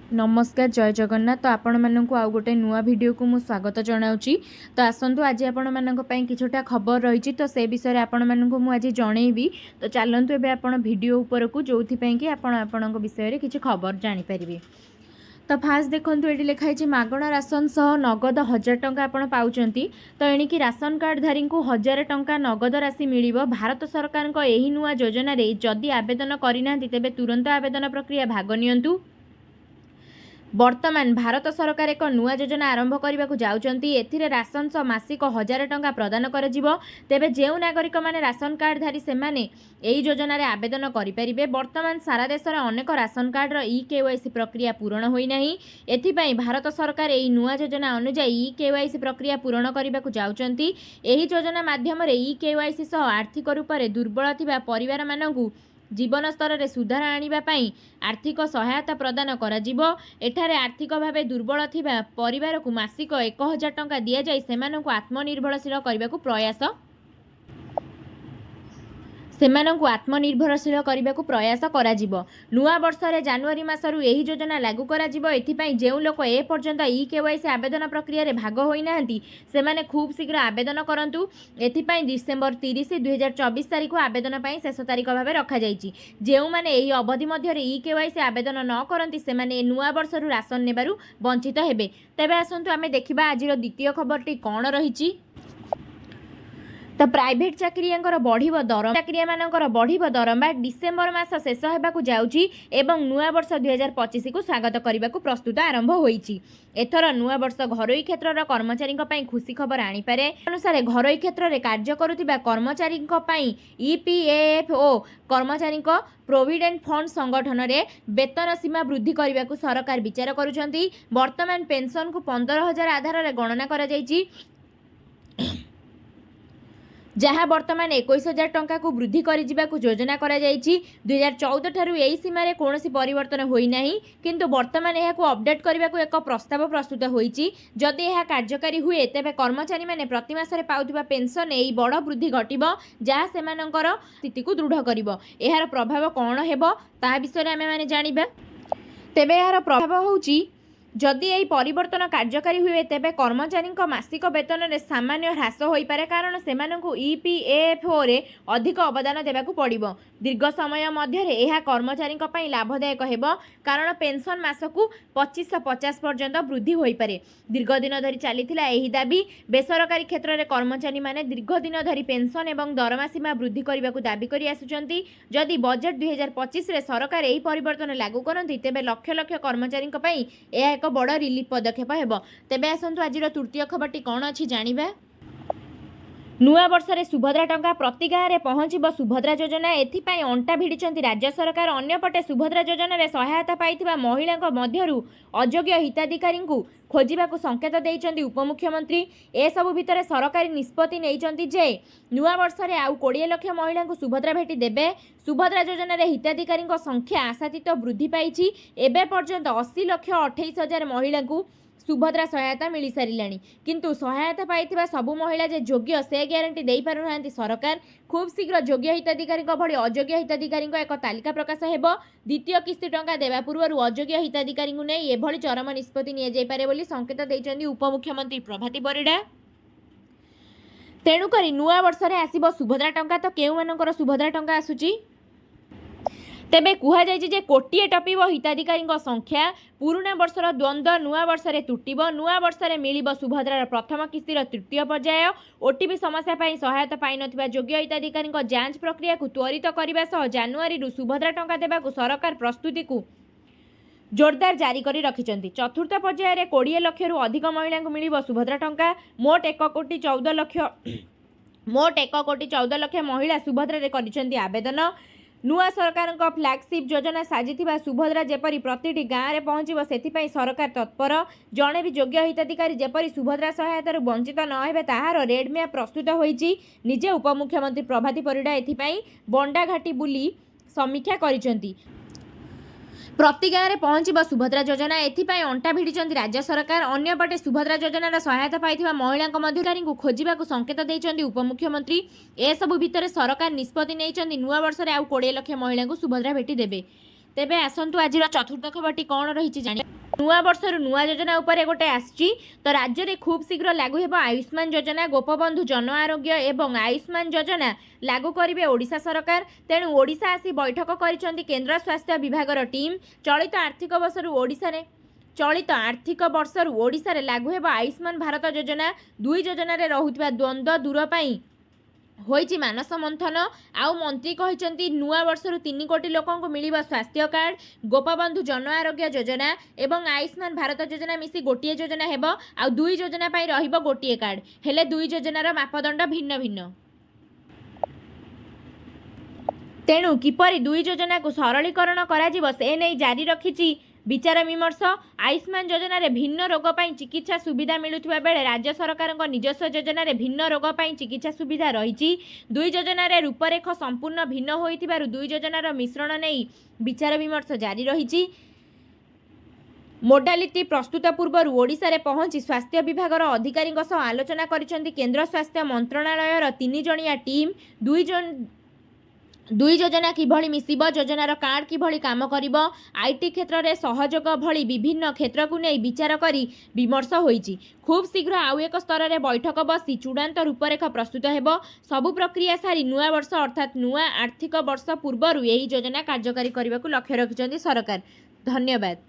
नमस्कार जय जगन्नाथ। तो आपण मानक आउ गोटे नुआ वीडियो को मु स्वागत जनाऊँगी। तो आसतु आज आपण मानक पई किछटा खबर रही तो से विषय में आपण मानक मु आज जनईबी। तो चलतु एबे आपण वीडियो ऊपर को जोथि पई कि आपण विषय में किछि खबर जानि परिबे। तो फास्ट देखो ये लिखाई मागणा राशन सह नगद 1000 टंका आपण पाउचंती। तो एणिकी राशन कार्डधारी को 1000 टंका नगद राशि मिलिबो। भारत सरकार को एही नुआ योजना रे जदि आवेदन करिना तेबे तुरंत आवेदन प्रक्रिया भाग नियंतु। वर्तमान भारत सरकार एक नुआ योजना आरंभ करने को जाउचंती। एथिरे राशन सह मासिक 1000 टंका प्रदान करजिवो। तेबे जेउ नागरिक माने राशन कार्डधारी से माने एही योजना रे आवेदन करि परिबे। वर्तमान सारा देश रे अनेक राशन कार्ड रो ई-केवाईसी प्रक्रिया पूर्ण होई नाही। एथिपई भारत सरकार एही नुआ योजना अनुसार ई-केवाईसी प्रक्रिया पूर्ण करने को जाउचंती। एही योजना माध्यम रे ई-केवाईसी सह आर्थिक रूप से दुर्बल थिबा परिवार मानकु जीवन स्तर में सुधार आनिबा पई आर्थिक सहायता प्रदान कराजिबो। एठारे आर्थिक भाव दुर्बल थिबा परिवार को मासिक 1000 टंका दिया जाय सेमानंकु आत्मनिर्भरशील करने प्रयास कराजिबो। नुआ वर्ष रे जनवरी मासरु एही योजना लागू कराजिबो। एथिपई जेउ लोक ए पर्यंत ई-केवाईसी आवेदन प्रक्रिया रे भाग होई नाहंती सेमाने खूब शीघ्र आवेदन करंतु। एथिपई डिसेंबर 30 2024 तारिख आवेदन पई शेष तारिख भाव रखा जायछि। जेउ माने एही अवधि मध्य रे ई-केवाईसी आवेदन न करंती सेमाने नुआ वर्ष रु राशन नेबारु वंचित हेबे। तेबे आसंतु आमे देखिबा आजिर द्वितीय खबरटी कोन रहिछि। तो प्राइवेट चाकरियांकर बढ़िबो दरम चाकरिया मानकर बढ़िबो दरमा डिसेंबर मास शेष हेबाकु जाउची एवं नुआ वर्ष 2025 को स्वागत करने को प्रस्तुत आरंभ होईची। एथर नुआ वर्ष घरोई क्षेत्र कर्मचारी खुशी खबर आनी पारे। अनुसार घरोई क्षेत्र में कार्य करुथिबा कर्मचारी ईपीएफओ कर्मचारी प्रोविडेंट फंड संगठन रे वेतन सीमा वृद्धि करने को सरकार विचार करुछंती। वर्तमान पेंशन को 15,000 आधार रे गणना करा जायची, जहाँ वर्तमान 21,000 टंका को वृद्धि कर योजना करा जायछि। 2014 ठारू एही सीमा रे कोनोसी परिवर्तन होई नाही, किंतु वर्तमान यह को अपडेट करने को एक प्रस्ताव प्रस्तुत होईछि। जदि यह कार्यकारी हुए तेबे कर्मचारी माने प्रति मासरे पाउथिबा पेंशन एही बड़ वृद्धि घटिबो, जहाँ सेमानंकर स्थिति को दृढ़ करिवो। एहार प्रभाव कोन हेबो ता विषय रे आमे माने जानिबा। तेबे एहार प्रभाव होउछि जदि यही परिवर्तन कार्यकारी हुए तेबे कर्मचारी मासिक वेतन में सामान्य ह्रास हो पारे, कारण से ईपीएफओ रे अधिक अवदान देवाक पड़ो। दीर्घ समय मध्य यह कर्मचारी लाभदायक हेबो, कारण पेंशन मासकू 2550 पर्यंत वृद्धि हो पारे। दीर्घ दिन धरी चलीथिला एही दाबी। बेसरकारी क्षेत्र में कर्मचारी माने दीर्घ दिन धरी पेंशन एवं दरमा सीमा वृद्धि करने को दाबी करि आसुचंती। जदि बजेट 2025 रे सरकार एही परिवर्तन लागू करंती तेबे लक्ष लक्ष कर्मचारी यह एक बड़ रिलीफ पदक्षेप हेबो। तेबे आसंतु आजिर तृतीय खबरटी कोन अछि जानिबा। नुआ वर्ष रे सुभद्रा टंका प्रति गाँव में पहुंचब सुभद्रा योजना। एथिपाई अंटा भिड़िछंती राज्य सरकार। अन्यपटे सुभद्रा योजना रे सहायता पाइथिबा महिला मध्यरु अयोग्य हिताधिकारी खोजिबाकू संकेत देइछंती उपमुख्यमंत्री। ए सबु भितर सरकारी निष्पत्ति नेइछंती जे नुआ वर्ष रे आउ 20 लाख महिला सुभद्रा भेटी देबे। सुभद्रा योजना रे हिताधिकारी संख्या आशातीत वृद्धि पाइछि। एबे पर्यंत 80 लाख 28,000 महिला सुभद्रा सहायता मिली सारिलाणी, किंतु सहायता पाइथिबा सबु महिला जे योग्य से ग्यारंटी देई पारु नाहंती सरकार। खूब शीघ्र योग्य हिताधिकारी भली अयोग्य हिताधिकारी एक तालिका प्रकाश हेबो। द्वितीय किस्ती टंका देवा पूर्व अयोग्य हिताधिकारी नहीं एभली चरम निष्पत्ति निया जाय पारे बोली संकेत दैछंती उपमुख्यमंत्री प्रभाती परिडा। तेणुकरी नुआ वर्ष रे आसीबो सुभद्रा टंका। तो केउ मानकर सुभद्रा टंका आसुची तेबे कुहा जायछि जे कोटिए टपिबो हिताधिकारी संख्या। पुरुणा वर्षर द्वंद्व नुआ वर्ष रे तुटिबो। नुआ वर्ष रे मिलिबो सुभद्रार प्रथम किस्तीर तृतीय पर्याय। ओटीपी समस्या पाई सहायता पाई नथिबा योग्य हिताधिकारी जांच प्रक्रिया को त्वरित करबा सह जनवरी रु सुभद्रा टंका देबाकू सरकार प्रस्तुति को जोरदार जारी करी रखिछंती। चतुर्थ पर्याय रे 20 लाख रु अधिक महिला को मिलिबो सुभद्रा टंका। मोट 1 कोटी 14 लाख महिला सुभद्रा रे करिछंती आवेदन। नुआ सरकार फ्लैगशिप योजना साजिथिबा सुभद्रा जेपरी प्रतिटी गाँव में पहुँचब सेथिपाई सरकार तत्पर। जड़े भी योग्य हिताधिकारी जेपरी सुभद्रा सहायतार वंचित न हेबे ताहार रेड मैप प्रस्तुत होईछि। निजे उपमुख्यमंत्री प्रभाती परिडा एथिपाई बंडाघाटी बुली समीक्षा करिसेंती। प्रति गाँव में पहुंचब सुभद्रा योजना। एथिपाई अंटा भिड़िछंती राज्य सरकार। अन्यपटे सुभद्रा योजनार सहायता पाइथिबा महिला मध्यकारी खोजिबाकू संकेत देइछंती उपमुख्यमंत्री। ए सबु भितर सरकार निष्पत्ति नेइछंती नुआ वर्ष रे आउ 20 लाख महिला सुभद्रा भेटी देबे। तेबे आसंतु आजिर चतुर्थ खबरटी कोन रहिछि जानि। नुआ वर्षर नुआ योजना उपरे गोटे आसची तो राज्य में खूब शीघ्र लागू हेब आयुष्मान योजना गोपबंधु जन आरोग्य एवं आयुष्मान योजना लागू करेंगे ओडिशा सरकार। तेणु ओडिशा आसी बैठक करिसेंती केंद्र स्वास्थ्य विभागर टीम। चलित आर्थिक वर्षर ओडिशा रे लागू हेब आयुष्मान भारत योजना। दुई योजना रे रहुथिबा द्वंद्व दूर पई होइछि मानस मंथन। आउ मंत्री कहिसेंती नुआ वर्षर 3 कोटी लोकंकु मिलिबा स्वास्थ्य कार्ड गोपबंधु जन आरोग्य योजना एवं आयुष्मान भारत योजना मिसी गोटिए योजना हेब। आउ दुई योजना पई रहिबो गोटिए कार्ड हेले दुई योजनार मापदंड भिन्न भिन्न। तेणु किपरि दुई योजना को सरलीकरण करा से नहीं जारी रखिछि विचार विमर्श। आयुष्मान योजना रे भिन्न रोग पर चिकित्सा सुविधा मिलुथिबा बेले राज्य सरकार निजस्व योजना रे भिन्न रोग पर चिकित्सा सुविधा रही। दुई योजना रे रूपरेख संपूर्ण भिन्न होइथिबारु दुई योजनार मिश्रण नहीं विचार विमर्श जारी रही। मोडालिटी प्रस्तुत पूर्व ओडिशा रे पहुंची स्वास्थ्य विभागर अधिकारी आलोचना करिसेंती केंद्र स्वास्थ्य मंत्रणालयर 3 जणिया टीम। दुई योजना किभଳି मिसिब योजनार कार्ड किभଳି काम करिबो आईटी क्षेत्र में सहयोग भली विभिन्न क्षेत्र को नहीं विचार करी विमर्श होईछि। खूब शीघ्र आउ एक स्तर में बैठक बसी चूड़ांत रूपरेख प्रस्तुत हेब। सबु प्रक्रिया सारी नुआ वर्ष अर्थात नुआ आर्थिक वर्ष पूर्व यही योजना कार्यकारी करने को लक्ष्य रखिछन्ति सरकार। धन्यवाद।